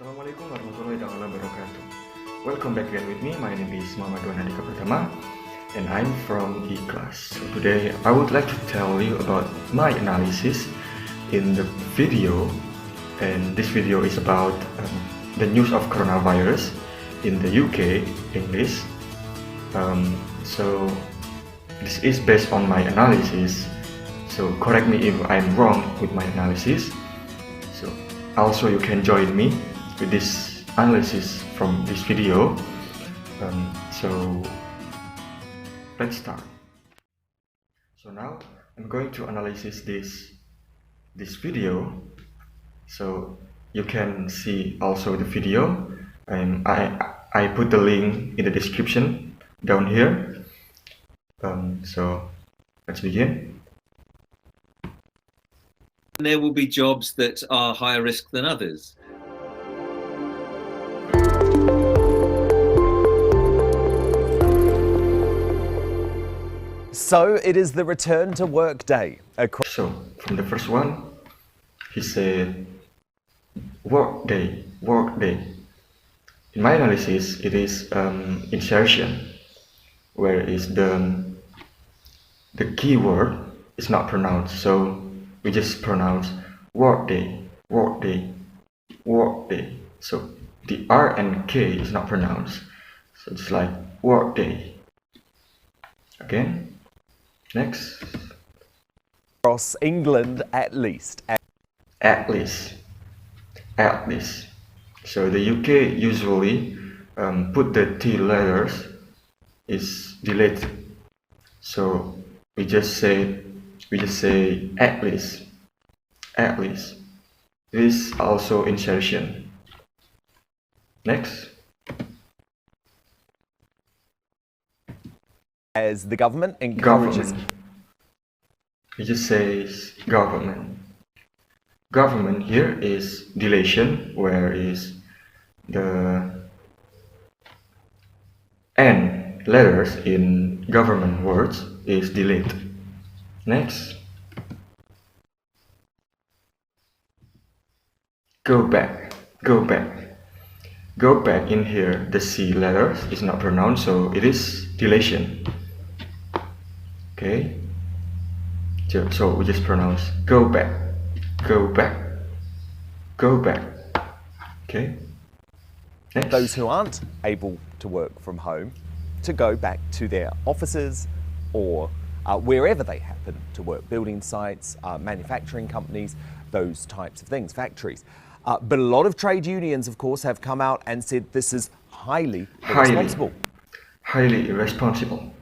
Assalamualaikum warahmatullahi wabarakatuh. Welcome back again with me. My name is Doan Andika Pratama and I'm from E-Class. So today I would like to tell you about my analysis in the video, and this video is about the news of coronavirus in the UK English. So this is based on my analysis, so correct me if I'm wrong with my analysis. So also you can join me with this analysis from this video. So let's start. So now I'm going to analyze this video, so you can see also the video, and I put the link in the description down here. So let's begin. There will be jobs that are higher risk than others. So it is the return to work day. So from the first one, he said work day, work day. In my analysis, it is insertion, where is the keyword is not pronounced, so we just pronounce work day, work day, work day. So the R and K is not pronounced, so it's like work day. Again, next. Across England, at least. At least. At least. So the UK usually put the T letters is deleted. So we just say at least. At least. This is also insertion. Next. As the government encourages. Government. We just say government. Government here is deletion, where is the N letters in government words is deleted. Next. Go back, go back. Go back in here, the C letters is not pronounced, so it is deletion. Okay. So we just pronounce go back, go back, go back. Okay. Next. Those who aren't able to work from home to go back to their offices or wherever they happen to work, building sites, manufacturing companies, those types of things, factories. But a lot of trade unions, of course, have come out and said this is highly irresponsible. Highly irresponsible.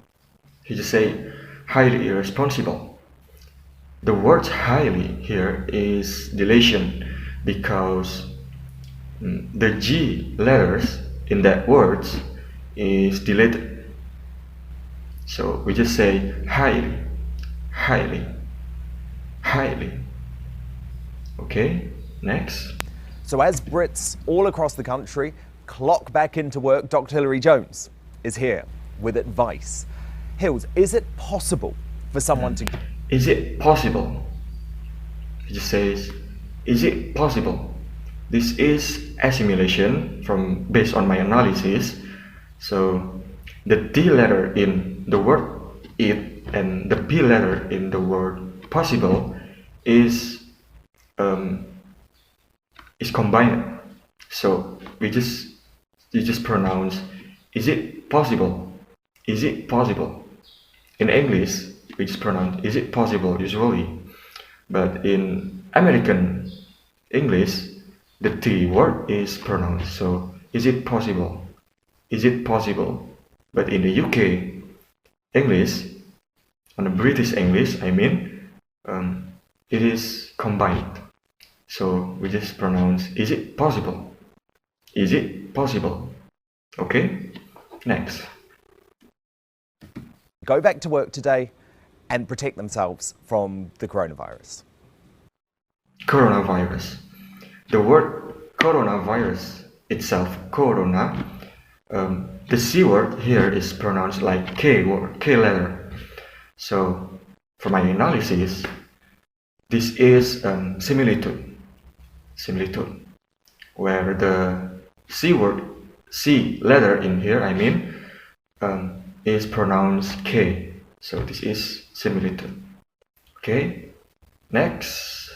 He just say highly irresponsible. The word highly here is deletion because the G letters in that word is deleted. So we just say highly, highly, highly. Okay, next. So as Brits all across the country clock back into work, Dr. Hilary Jones is here with advice. Hills, is it possible for someone to... Is it possible? He just says, is it possible? This is assimilation based on my analysis. So the T letter in the word it and the P letter in the word possible is combined. So you just pronounce, is it possible? Is it possible? In English, we just pronounce, is it possible usually. But in American English, the T word is pronounced. So, is it possible? Is it possible? But in the UK English, on the British English, I mean, it is combined. So, we just pronounce, is it possible? Is it possible? Okay? Next. go back to work today and protect themselves from the coronavirus? Coronavirus. The word coronavirus itself, corona, the C word here is pronounced like K word, K letter. So, for my analysis, this is similitude. Similitude. where the C letter in here, is pronounced K. So this is similitude. Okay, next.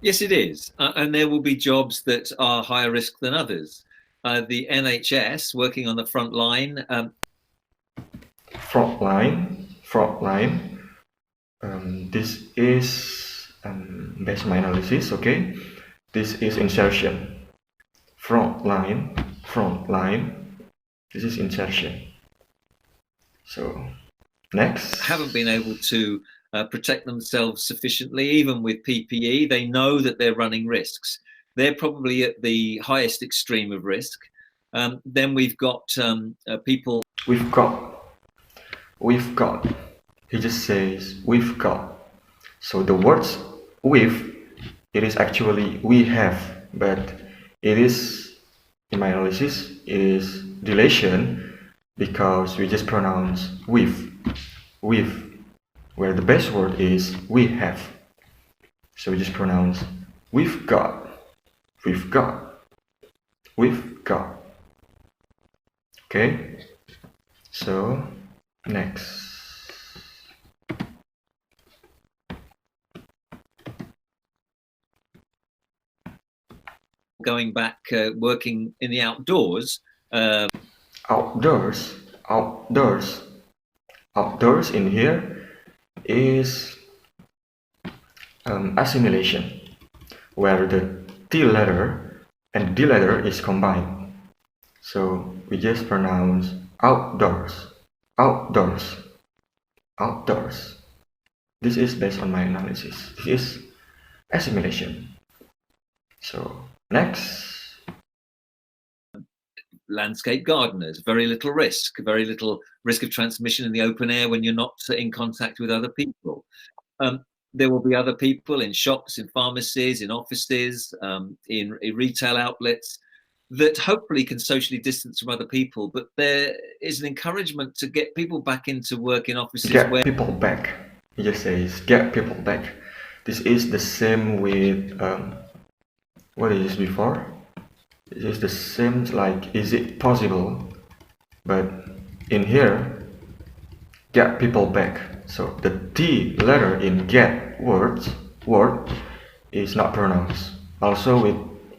Yes, it is. And there will be jobs that are higher risk than others. The NHS, working on the front line. Front line. This is, based on my analysis, okay? This is insertion. Front line. This is insertion. So, next. Haven't been able to protect themselves sufficiently, even with PPE. They know that they're running risks. They're probably at the highest extreme of risk. Then we've got people. We've got. He just says we've got. So the words with, it is actually we have, but it is, in my analysis, it is dilation because we just pronounce with, where the best word is we have. So we just pronounce we've got. Okay, so next. Going back, working in the outdoors. Outdoors in here is assimilation, where the T letter and D letter is combined. So we just pronounce outdoors. This is based on my analysis. This is assimilation. So next. Landscape gardeners, very little risk of transmission in the open air when you're not in contact with other people. There will be other people in shops, in pharmacies, in offices, in retail outlets that hopefully can socially distance from other people. But there is an encouragement to get people back into work in offices. Get people back. He just says get people back. This is the same with what is this before? It is the same like is it possible, but in here get people back. So the T letter in get word is not pronounced. Also with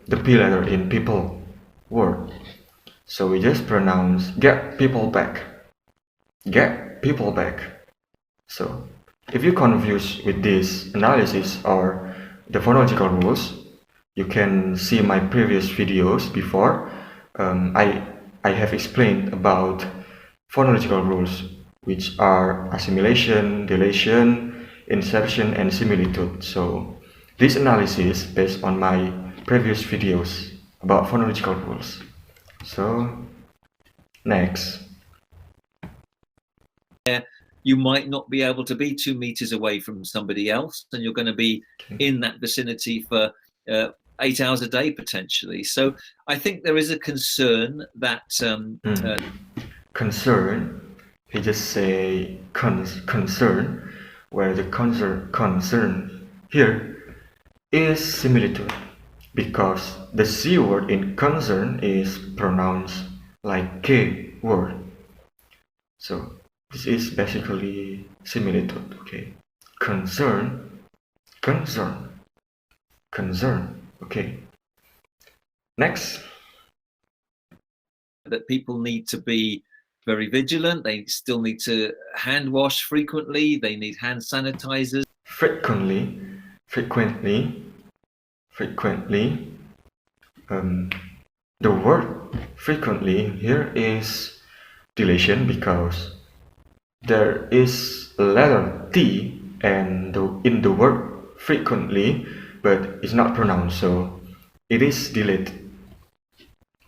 the P letter in people word. So we just pronounce get people back. So if you're confused with this analysis or the phonological rules, you can see my previous videos before. I have explained about phonological rules, which are assimilation, dilation, insertion, and similitude. So this analysis based on my previous videos about phonological rules. So next. You might not be able to be 2 meters away from somebody else, and you're going to be in that vicinity for 8 hours a day potentially. So I think there is a concern that concern. He just say concern, where the concern here is similitude, because the C word in concern is pronounced like K word. So this is basically similitude. Okay, concern. Okay, next. That people need to be very vigilant. They still need to hand wash frequently. They need hand sanitizers. Frequently. The word frequently here is dilation because there is a letter T and in the word frequently, but it's not pronounced, so it is delayed.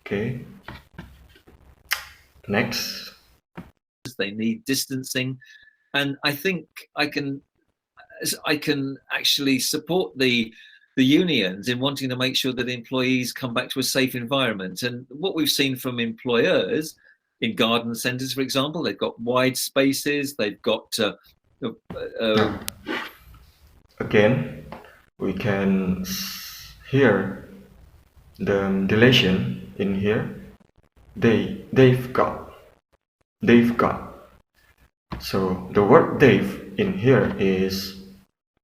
Okay. Next. They need distancing, and I think I can actually support the unions in wanting to make sure that employees come back to a safe environment. And what we've seen from employers in garden centres, for example, they've got wide spaces, they've got again, we can hear the deletion in here, they've got. So the word they've in here is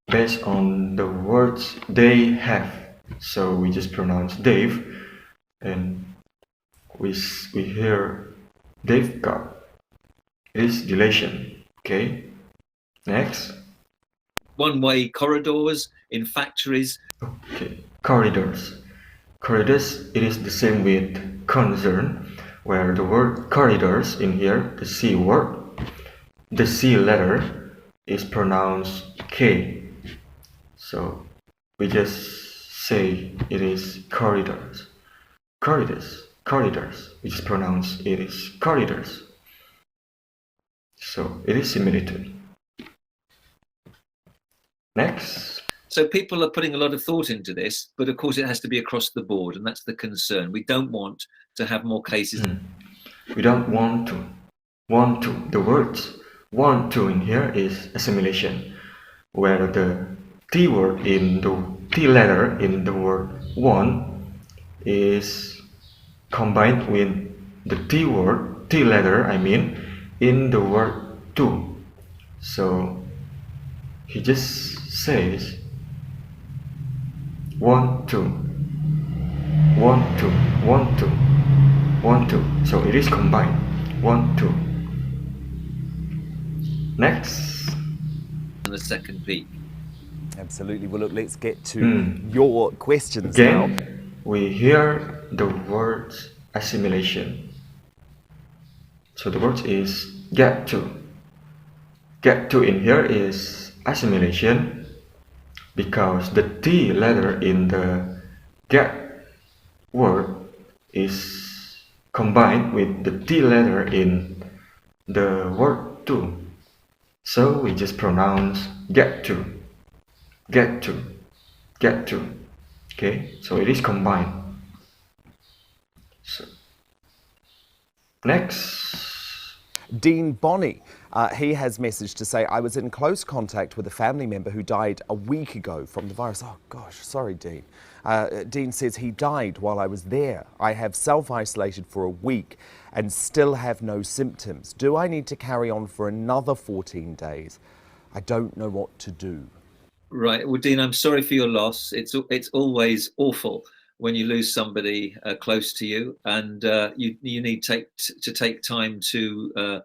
based on the words they have. So we just pronounce they've, and we hear they've got. It is deletion. Okay. Next. One-way corridors in factories. Okay. Corridors. Corridors. It is the same with concern, where the word corridors in here, the C word, the C letter is pronounced K. So we just say it is corridors. Corridors. We just pronounce it is corridors. So it is similitude. Next. So people are putting a lot of thought into this, but of course it has to be across the board, and that's the concern. We don't want to have more cases. We don't want to. The words want to in here is assimilation, where the T word in the T letter in the word want is combined with the T word, T letter I mean, in the word to. So he just says want to. So it is combined. Want to. Next. And the second peak. Absolutely. Well, look, let's get to your questions Again, now. we hear the words assimilation. So the word is get to. Get to in here is assimilation because the T letter in the get word is combined with the T letter in the word to. So we just pronounce get to. Okay, so it is combined. So next. Dean Bonnie, he has messaged to say, I was in close contact with a family member who died a week ago from the virus. Oh gosh, sorry Dean. Dean says he died while I was there. I have self-isolated for a week and still have no symptoms. Do I need to carry on for another 14 days? I don't know what to do. Right. Well, Dean, I'm sorry for your loss. It's always awful when you lose somebody close to you, and you need to take time to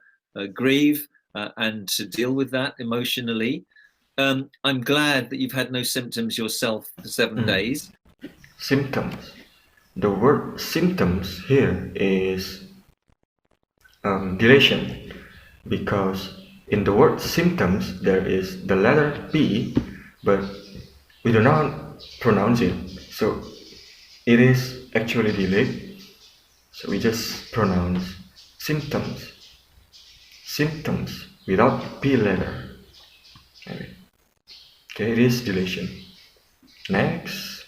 grieve and to deal with that emotionally. I'm glad that you've had no symptoms yourself for 7 days. Symptoms. The word symptoms here is deletion, because in the word symptoms there is the letter P, but we do not pronounce it, so it is actually delayed. So we just pronounce symptoms without P letter. Okay, it is deletion. Next.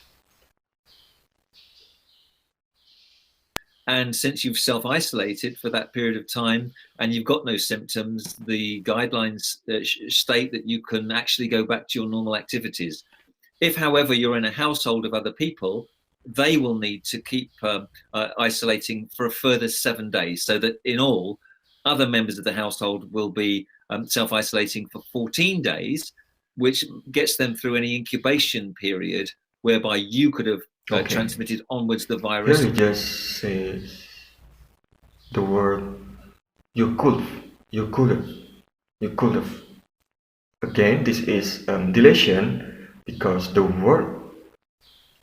And since you've self-isolated for that period of time and you've got no symptoms, the guidelines state that you can actually go back to your normal activities. If, however, you're in a household of other people, they will need to keep isolating for a further 7 days, so that in all, other members of the household will be self-isolating for 14 days, which gets them through any incubation period whereby you could have transmitted onwards the virus. Here he just says the word you could have. Again, this is deletion because the word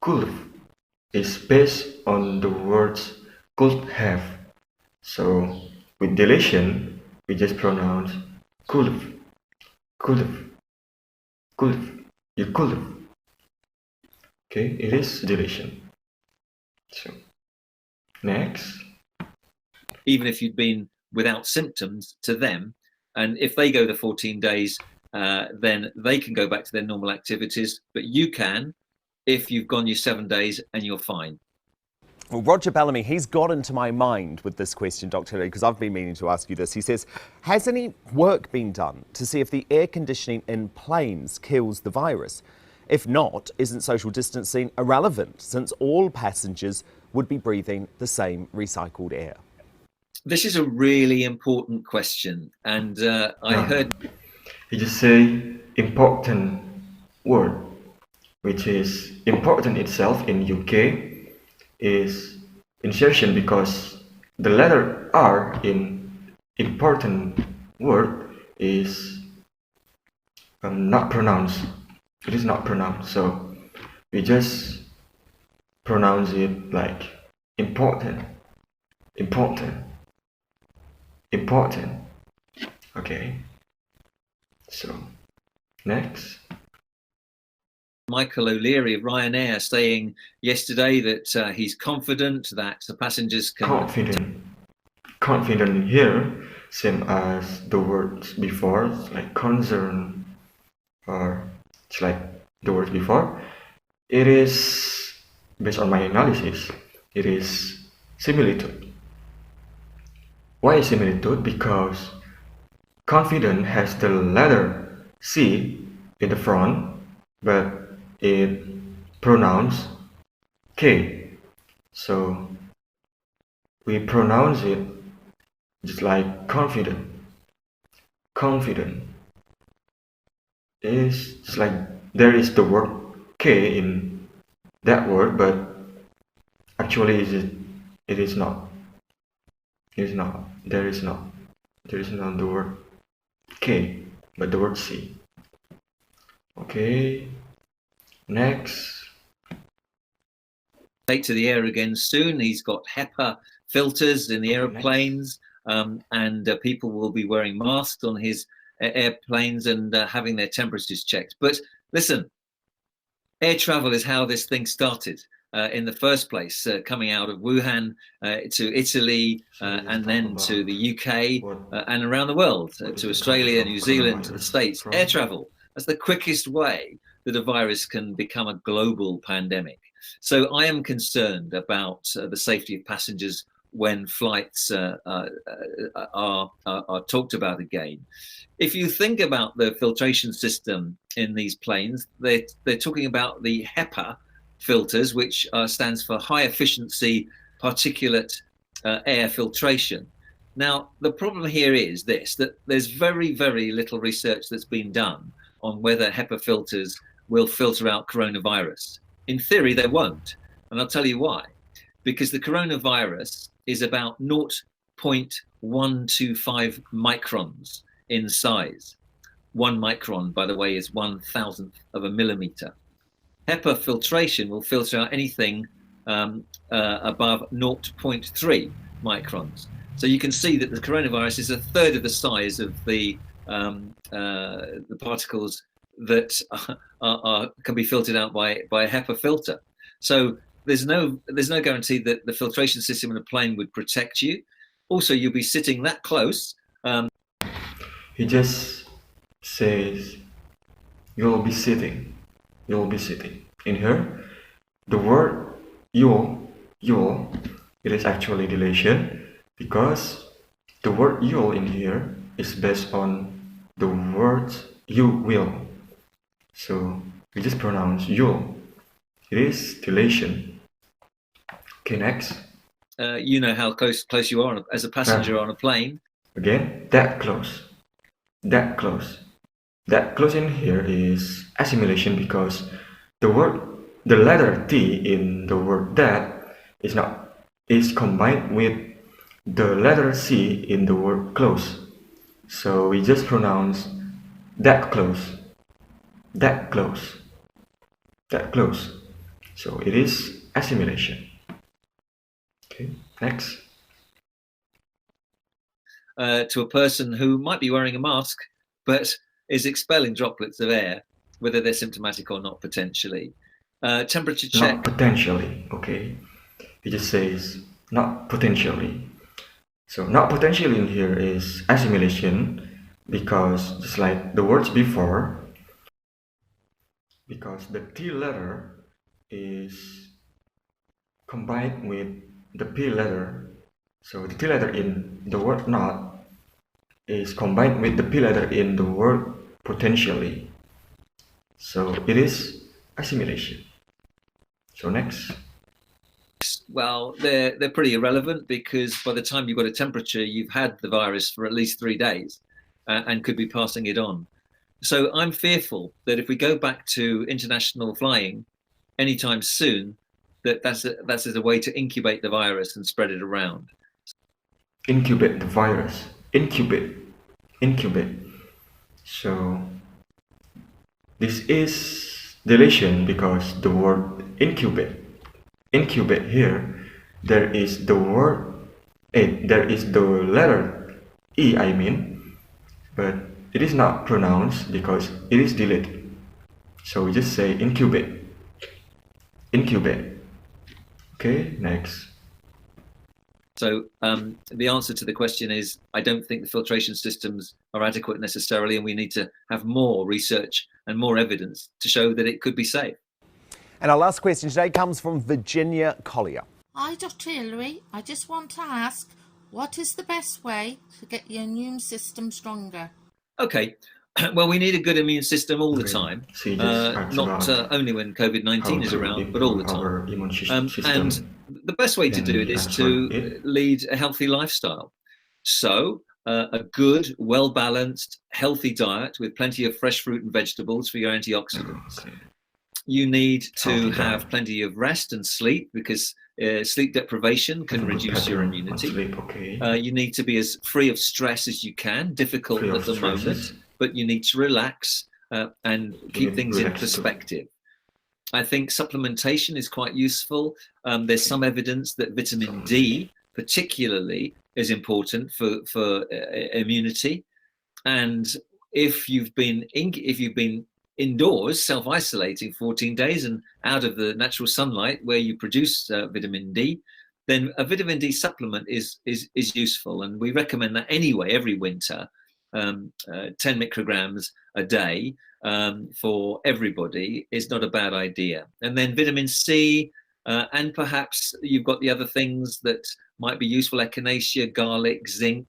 could is based on the words could have. So with deletion, we just pronounce could have. You could have. Okay, it is deletion. So next. Even if you'd been without symptoms to them, and if they go the 14 days, then they can go back to their normal activities, but you can if you've gone your 7 days and you're fine. Well, Roger Bellamy, he's got into my mind with this question, Dr. Lee, because I've been meaning to ask you this. He says, has any work been done to see if the air conditioning in planes kills the virus? If not, isn't social distancing irrelevant since all passengers would be breathing the same recycled air? This is a really important question, and I heard He just say important word, which is important itself in UK is insertion because the letter R in important word is not pronounced. It is not pronounced, so we just pronounce it like important, important, important. Okay. So next, Michael O'Leary of Ryanair saying yesterday that he's confident that the passengers can. Confident here, same as the words before, like concern, or it's like the words before. It is based on my analysis. It is similitude. Why similitude? Because confident has the letter C in the front, but it pronounced K. So we pronounce it just like confident. Confident is just like there is the word K in that word, but actually it is not. It is not. There is not. There is not the word K, but the word C. Okay. Next. Take to the air again soon. He's got HEPA filters in the airplanes, and people will be wearing masks on his airplanes and having their temperatures checked. But listen, air travel is how this thing started in the first place, coming out of Wuhan to Italy and then to the UK and around the world, to Australia, New Zealand, to the States. Air travel, that's the quickest way that a virus can become a global pandemic. So I am concerned about the safety of passengers when flights are talked about again. If you think about the filtration system in these planes, they're talking about the HEPA filters, which stands for high efficiency particulate air filtration. Now, the problem here is this, that there's very, very little research that's been done on whether HEPA filters will filter out coronavirus. In theory, they won't. And I'll tell you why. Because the coronavirus is about 0.125 microns in size. 1 micron, by the way, is 1,000th of a millimeter. HEPA filtration will filter out anything above 0.3 microns. So you can see that the coronavirus is a third of the size of the particles that can be filtered out by a HEPA filter. So there's no guarantee that the filtration system in a plane would protect you. Also, you'll be sitting that close. He just says you'll be sitting. You'll be sitting. In here, the word you'll, it is actually dilation because the word you'll in here is based on the words you will. So we just pronounce you'll. It is dilation. Okay, next. You know how close you are as a passenger on a plane. Again, that close. That close. That close in here is assimilation because the letter T in the word that is combined with the letter C in the word close. So we just pronounce that close. That close. That close. So it is assimilation. Okay, next. To a person who might be wearing a mask, but is expelling droplets of air, whether they're symptomatic or not, potentially. Temperature check. Not potentially, okay. It just says not potentially. So not potentially in here is assimilation because just like the words before, because the T letter is combined with the P letter. So the T letter in the word not is combined with the P letter in the word potentially. So it is assimilation. So next. Well, they're pretty irrelevant, because by the time you've got a temperature, you've had the virus for at least 3 days and could be passing it on. So I'm fearful that if we go back to international flying anytime soon, that's a way to incubate the virus and spread it around. Incubate the virus. Incubate. So this is deletion because the word incubate here, there is the word there is the letter E, I mean, but it is not pronounced because it is deleted. So we just say incubate. Okay, next. So the answer to the question is, I don't think the filtration systems are adequate necessarily, and we need to have more research and more evidence to show that it could be safe. And our last question today comes from Virginia Collier. Hi, Dr. Hilary. I just want to ask, what is the best way to get your immune system stronger? Okay, well, we need a good immune system all the time, not only when COVID-19 is around, but all the time. And the best way to do it is to lead a healthy lifestyle. So a good, well-balanced, healthy diet with plenty of fresh fruit and vegetables for your antioxidants. Okay. You need to have plenty of rest and sleep, because sleep deprivation can reduce your immunity. You need to be as free of stress as you can, difficult at the moment, but you need to relax and keep things in perspective. I think supplementation is quite useful. There's some evidence that vitamin D particularly is important for immunity. And if you've been indoors self-isolating 14 days and out of the natural sunlight where you produce vitamin D, then a vitamin D supplement is useful, and we recommend that anyway every winter. 10 micrograms a day for everybody is not a bad idea. And then vitamin C, and perhaps you've got the other things that might be useful: echinacea, garlic, zinc.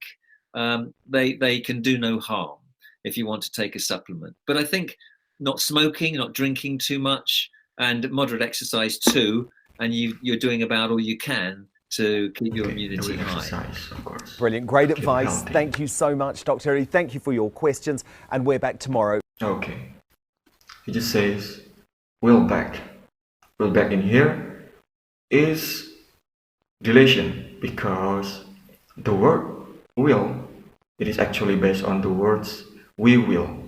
They can do no harm if you want to take a supplement. But I think not smoking, not drinking too much, and moderate exercise too, and you're doing about all you can to keep your immunity high. Brilliant, great advice. Thank you so much, Dr. Hilary. Thank you for your questions, and we're back tomorrow. Okay. He just says, we'll back. We'll back in here is deletion, because the word will, it is actually based on the words we will.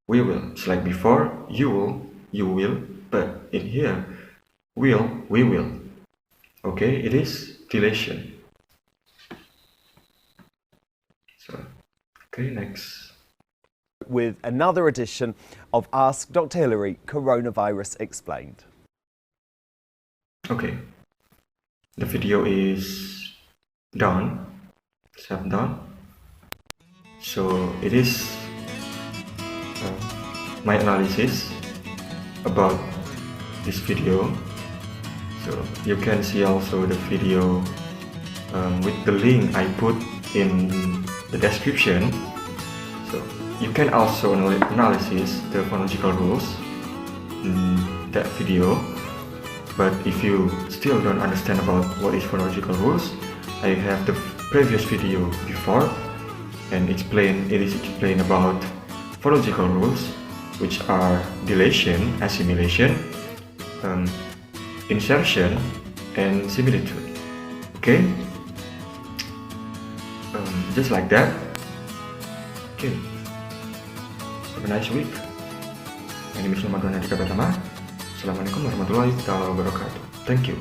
We will. It's like before, you will, but in here, we will. Okay, it is deletion. So, okay, next. With another edition of Ask Dr. Hilary, Coronavirus Explained. Okay, the video is done. Done. So it is my analysis about this video. So you can see also the video with the link I put in the description. So you can also analysis the phonological rules in that video. But if you still don't understand about what is phonological rules, I have the previous video before, and it is explained about phonological rules, which are deletion, assimilation, insertion, and similitude. Okay, just like that. Okay, have a nice week. My name is Doan Andika. Pratama. Assalamualaikum warahmatullahi wabarakatuh. Thank you.